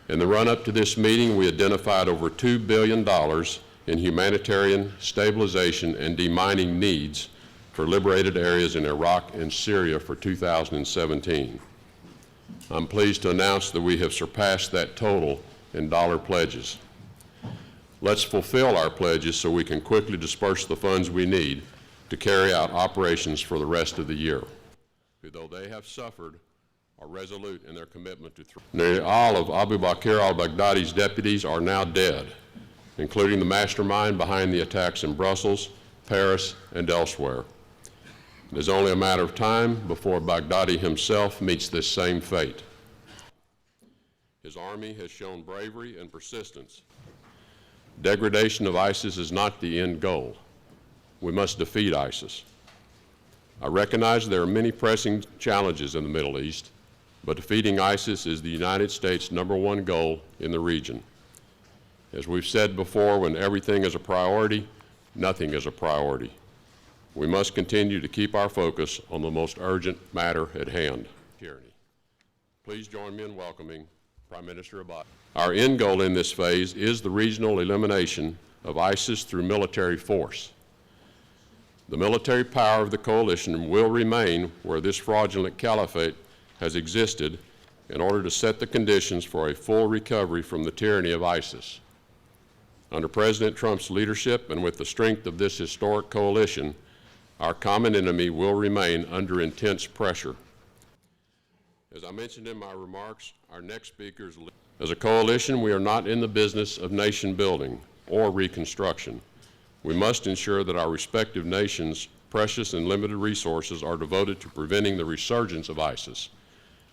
In the run-up to this meeting, we identified over $2 billion in humanitarian stabilization and demining needs for liberated areas in Iraq and Syria for 2017. I'm pleased to announce that we have surpassed that total in dollar pledges. Let's fulfill our pledges so we can quickly disperse the funds we need to carry out operations for the rest of the year. Though they have suffered, are resolute in their commitment to nearly all of Abu Bakr al-Baghdadi's deputies are now dead, including the mastermind behind the attacks in Brussels, Paris, and elsewhere. It is only a matter of time before Baghdadi himself meets this same fate. His army has shown bravery and persistence. Degradation of ISIS is not the end goal. We must defeat ISIS. I recognize there are many pressing challenges in the Middle East, but defeating ISIS is the United States' #1 goal in the region. As we've said before, when everything is a priority, nothing is a priority. We must continue to keep our focus on the most urgent matter at hand, tyranny. Please join me in welcoming Prime Minister al-Abadi. Our end goal in this phase is the regional elimination of ISIS through military force. The military power of the coalition will remain where this fraudulent caliphate has existed in order to set the conditions for a full recovery from the tyranny of ISIS. Under President Trump's leadership and with the strength of this historic coalition, our common enemy will remain under intense pressure. As I mentioned in my remarks, our next speaker is, as a coalition, we are not in the business of nation building or reconstruction. We must ensure that our respective nations' precious and limited resources are devoted to preventing the resurgence of ISIS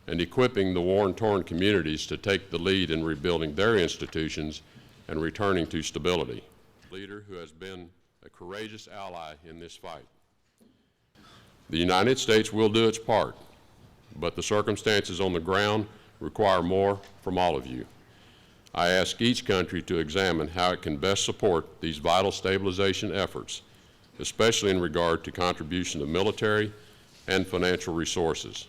and equipping the war-torn communities to take the lead in rebuilding their institutions and returning to stability. A leader who has been a courageous ally in this fight. The United States will do its part, but the circumstances on the ground require more from all of you. I ask each country to examine how it can best support these vital stabilization efforts, especially in regard to contribution of military and financial resources.